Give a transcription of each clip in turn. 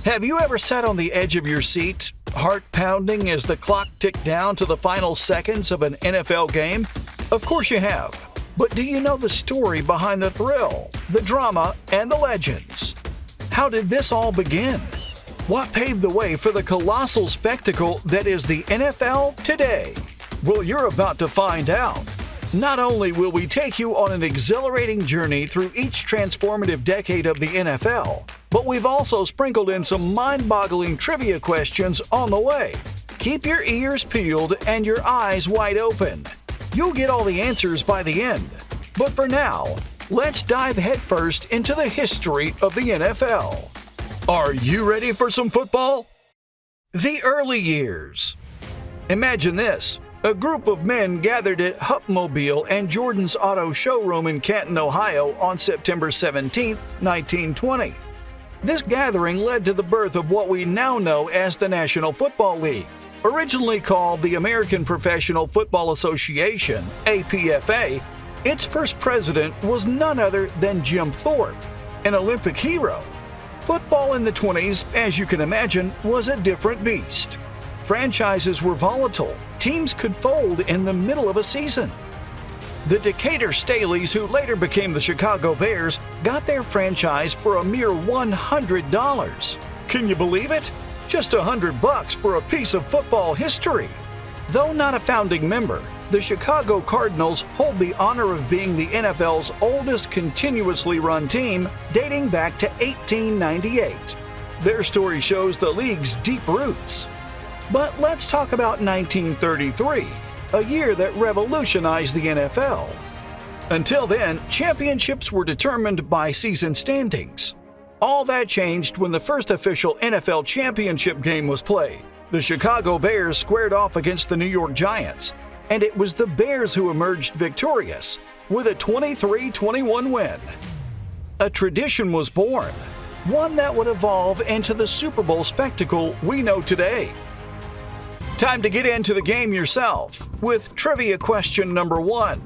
Have you ever sat on the edge of your seat, heart pounding as the clock ticked down to the final seconds of an NFL game? Of course you have. But do you know the story behind the thrill, the drama, and the legends? How did this all begin? What paved the way for the colossal spectacle that is the NFL today? Well, you're about to find out. Not only will we take you on an exhilarating journey through each transformative decade of the NFL, but we've also sprinkled in some mind-boggling trivia questions on the way. Keep your ears peeled and your eyes wide open. You'll get all the answers by the end. But for now, let's dive headfirst into the history of the NFL. Are you ready for some football? The early years. Imagine this. A group of men gathered at Hupmobile and Jordan's Auto Showroom in Canton, Ohio on September 17, 1920. This gathering led to the birth of what we now know as the National Football League. Originally called the American Professional Football Association, APFA, its first president was none other than Jim Thorpe, an Olympic hero. Football in the 20s, as you can imagine, was a different beast. Franchises were volatile. Teams could fold in the middle of a season. The Decatur Staleys, who later became the Chicago Bears, got their franchise for a mere $100. Can you believe it? Just $100 for a piece of football history. Though not a founding member, the Chicago Cardinals hold the honor of being the NFL's oldest continuously run team, dating back to 1898. Their story shows the league's deep roots. But let's talk about 1933, a year that revolutionized the NFL. Until then, championships were determined by season standings. All that changed when the first official NFL championship game was played. The Chicago Bears squared off against the New York Giants, and it was the Bears who emerged victorious with a 23-21 win. A tradition was born, one that would evolve into the Super Bowl spectacle we know today. Time to get into the game yourself with trivia question number 1.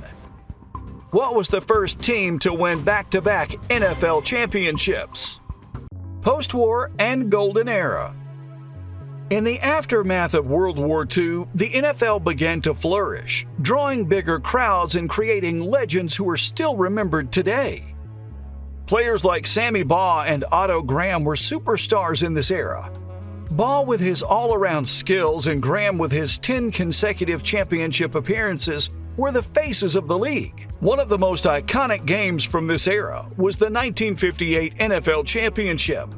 What was the first team to win back-to-back NFL championships? Postwar and Golden Era. In the aftermath of World War II, the NFL began to flourish, drawing bigger crowds and creating legends who are still remembered today. Players like Sammy Baugh and Otto Graham were superstars in this era. Baugh with his all-around skills and Graham with his 10 consecutive championship appearances were the faces of the league. One of the most iconic games from this era was the 1958 NFL Championship.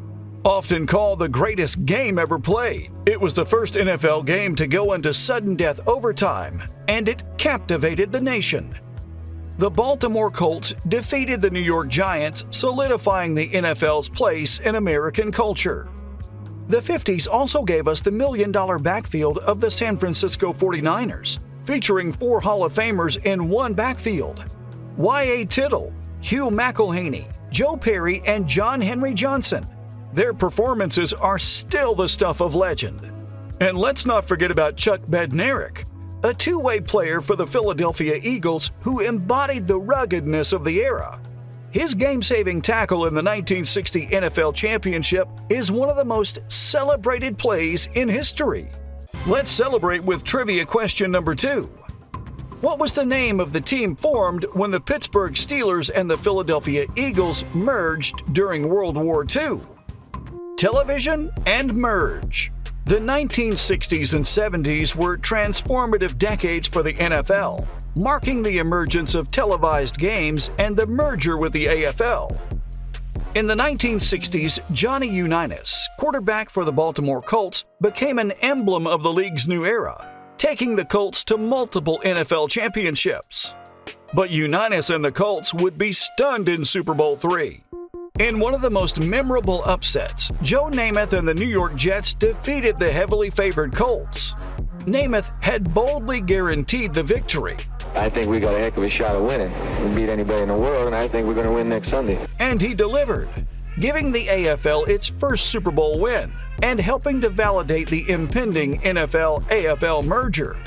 Often called the greatest game ever played, it was the first NFL game to go into sudden death overtime, and it captivated the nation. The Baltimore Colts defeated the New York Giants, solidifying the NFL's place in American culture. The 50s also gave us the million-dollar backfield of the San Francisco 49ers, featuring 4 Hall of Famers in one backfield: Y.A. Tittle, Hugh McElhaney, Joe Perry, and John Henry Johnson. Their performances are still the stuff of legend. And let's not forget about Chuck Bednarik, a two-way player for the Philadelphia Eagles who embodied the ruggedness of the era. His game-saving tackle in the 1960 NFL Championship is one of the most celebrated plays in history. Let's celebrate with trivia question number 2. What was the name of the team formed when the Pittsburgh Steelers and the Philadelphia Eagles merged during World War II? Television and merge. The 1960s and 70s were transformative decades for the NFL, marking the emergence of televised games and the merger with the AFL. In the 1960s, Johnny Unitas, quarterback for the Baltimore Colts, became an emblem of the league's new era, taking the Colts to multiple NFL championships. But Unitas and the Colts would be stunned in Super Bowl III. In one of the most memorable upsets, Joe Namath and the New York Jets defeated the heavily favored Colts. Namath had boldly guaranteed the victory. I think we got a heck of a shot of winning. We beat anybody in the world, and I think we're going to win next Sunday. And he delivered, giving the AFL its first Super Bowl win and helping to validate the impending NFL-AFL merger.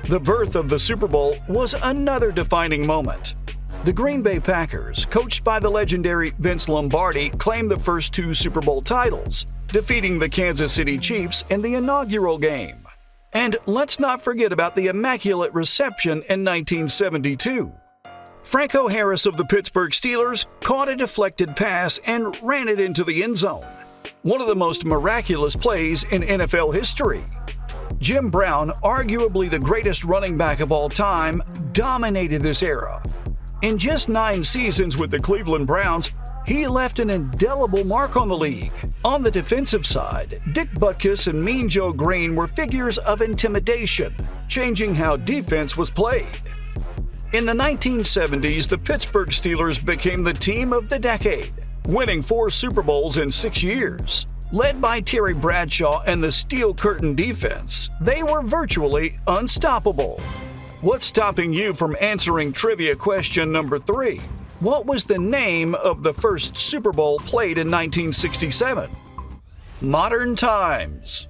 The birth of the Super Bowl was another defining moment. The Green Bay Packers, coached by the legendary Vince Lombardi, claimed the first 2 Super Bowl titles, defeating the Kansas City Chiefs in the inaugural game. And let's not forget about the Immaculate Reception in 1972. Franco Harris of the Pittsburgh Steelers caught a deflected pass and ran it into the end zone. One of the most miraculous plays in NFL history. Jim Brown, arguably the greatest running back of all time, dominated this era. In just 9 seasons with the Cleveland Browns, he left an indelible mark on the league. On the defensive side, Dick Butkus and Mean Joe Green were figures of intimidation, changing how defense was played. In the 1970s, the Pittsburgh Steelers became the team of the decade, winning 4 Super Bowls in 6 years. Led by Terry Bradshaw and the Steel Curtain defense, they were virtually unstoppable. What's stopping you from answering trivia question number 3? What was the name of the first Super Bowl played in 1967? Modern times.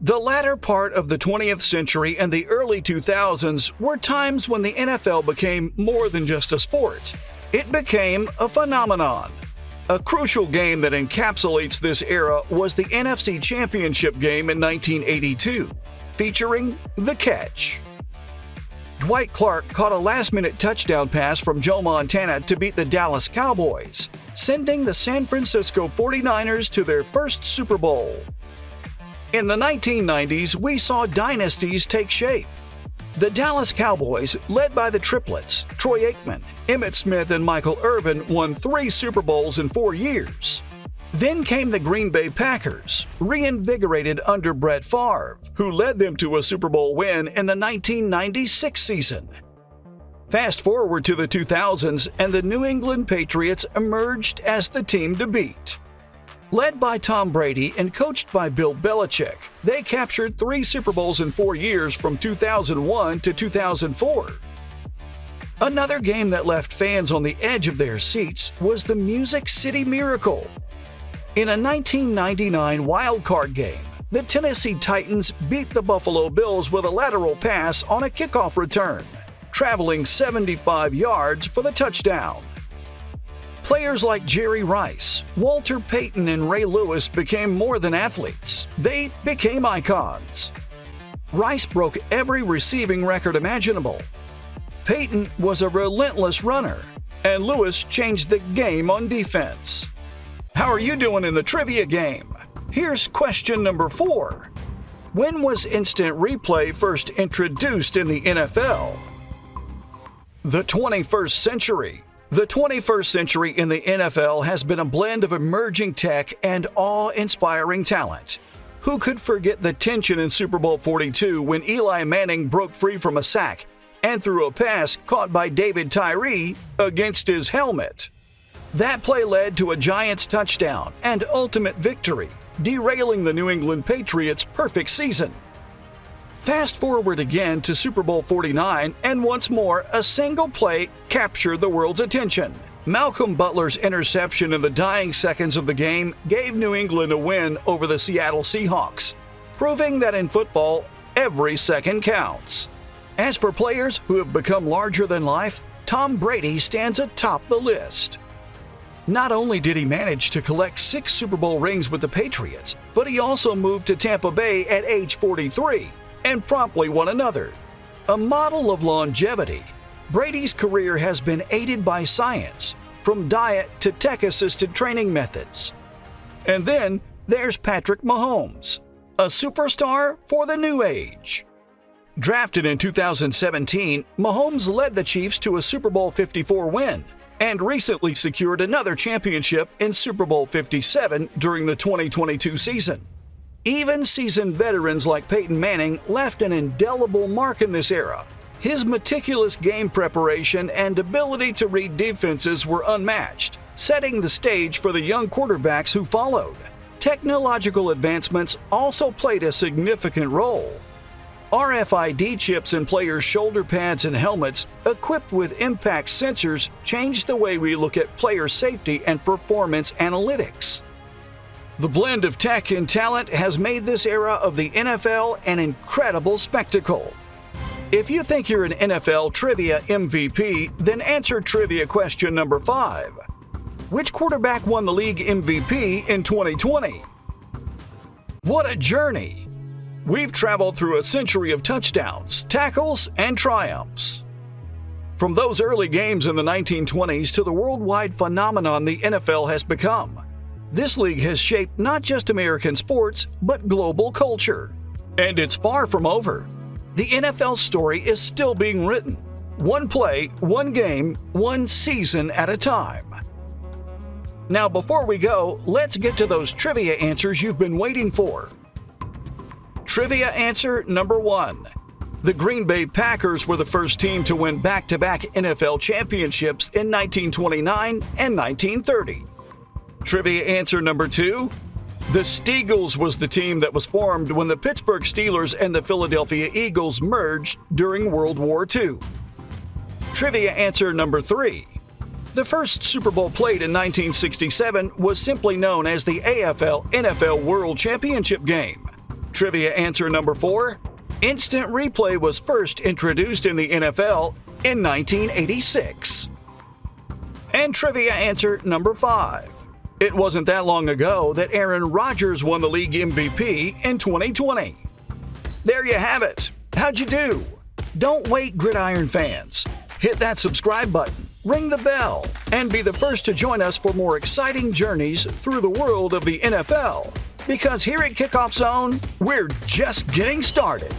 The latter part of the 20th century and the early 2000s were times when the NFL became more than just a sport. It became a phenomenon. A crucial game that encapsulates this era was the NFC Championship game in 1982, featuring The Catch. Dwight Clark caught a last-minute touchdown pass from Joe Montana to beat the Dallas Cowboys, sending the San Francisco 49ers to their first Super Bowl. In the 1990s, we saw dynasties take shape. The Dallas Cowboys, led by the triplets, Troy Aikman, Emmitt Smith, and Michael Irvin, won 3 Super Bowls in 4 years. Then came the Green Bay Packers, reinvigorated under Brett Favre, who led them to a Super Bowl win in the 1996 season. Fast forward to the 2000s, and the New England Patriots emerged as the team to beat. Led by Tom Brady and coached by Bill Belichick, they captured 3 Super Bowls in 4 years from 2001 to 2004. Another game that left fans on the edge of their seats was the Music City Miracle. In a 1999 wildcard game, the Tennessee Titans beat the Buffalo Bills with a lateral pass on a kickoff return, traveling 75 yards for the touchdown. Players like Jerry Rice, Walter Payton, and Ray Lewis became more than athletes. They became icons. Rice broke every receiving record imaginable. Payton was a relentless runner, and Lewis changed the game on defense. How are you doing in the trivia game? Here's question number 4. When was instant replay first introduced in the NFL? The 21st century. The 21st century in the NFL has been a blend of emerging tech and awe-inspiring talent. Who could forget the tension in Super Bowl 42 when Eli Manning broke free from a sack and threw a pass caught by David Tyree against his helmet? That play led to a Giants touchdown and ultimate victory, derailing the New England Patriots' perfect season. Fast forward again to Super Bowl 49, and once more, a single play captured the world's attention. Malcolm Butler's interception in the dying seconds of the game gave New England a win over the Seattle Seahawks, proving that in football, every second counts. As for players who have become larger than life, Tom Brady stands atop the list. Not only did he manage to collect 6 Super Bowl rings with the Patriots, but he also moved to Tampa Bay at age 43 and promptly won another. A model of longevity, Brady's career has been aided by science, from diet to tech-assisted training methods. And then there's Patrick Mahomes, a superstar for the new age. Drafted in 2017, Mahomes led the Chiefs to a Super Bowl 54 win, and recently secured another championship in Super Bowl 57 during the 2022 season. Even seasoned veterans like Peyton Manning left an indelible mark in this era. His meticulous game preparation and ability to read defenses were unmatched, setting the stage for the young quarterbacks who followed. Technological advancements also played a significant role. RFID chips in players' shoulder pads and helmets, equipped with impact sensors, changed the way we look at player safety and performance analytics. The blend of tech and talent has made this era of the NFL an incredible spectacle. If you think you're an NFL trivia MVP, then answer trivia question number 5. Which quarterback won the league MVP in 2020? What a journey! We've traveled through a century of touchdowns, tackles, and triumphs. From those early games in the 1920s to the worldwide phenomenon the NFL has become, this league has shaped not just American sports, but global culture. And it's far from over. The NFL story is still being written, one play, one game, one season at a time. Now, before we go, let's get to those trivia answers you've been waiting for. Trivia answer number 1. The Green Bay Packers were the first team to win back-to-back NFL championships in 1929 and 1930. Trivia answer number 2. The Steagles was the team that was formed when the Pittsburgh Steelers and the Philadelphia Eagles merged during World War II. Trivia answer number 3. The first Super Bowl played in 1967 was simply known as the AFL-NFL World Championship game. Trivia answer number 4. Instant replay was first introduced in the NFL in 1986. And trivia answer number 5. It wasn't that long ago that Aaron Rodgers won the league MVP in 2020. There you have it. How'd you do? Don't wait, Gridiron fans. Hit that subscribe button, ring the bell, and be the first to join us for more exciting journeys through the world of the NFL. Because here at Kickoff Zone, we're just getting started.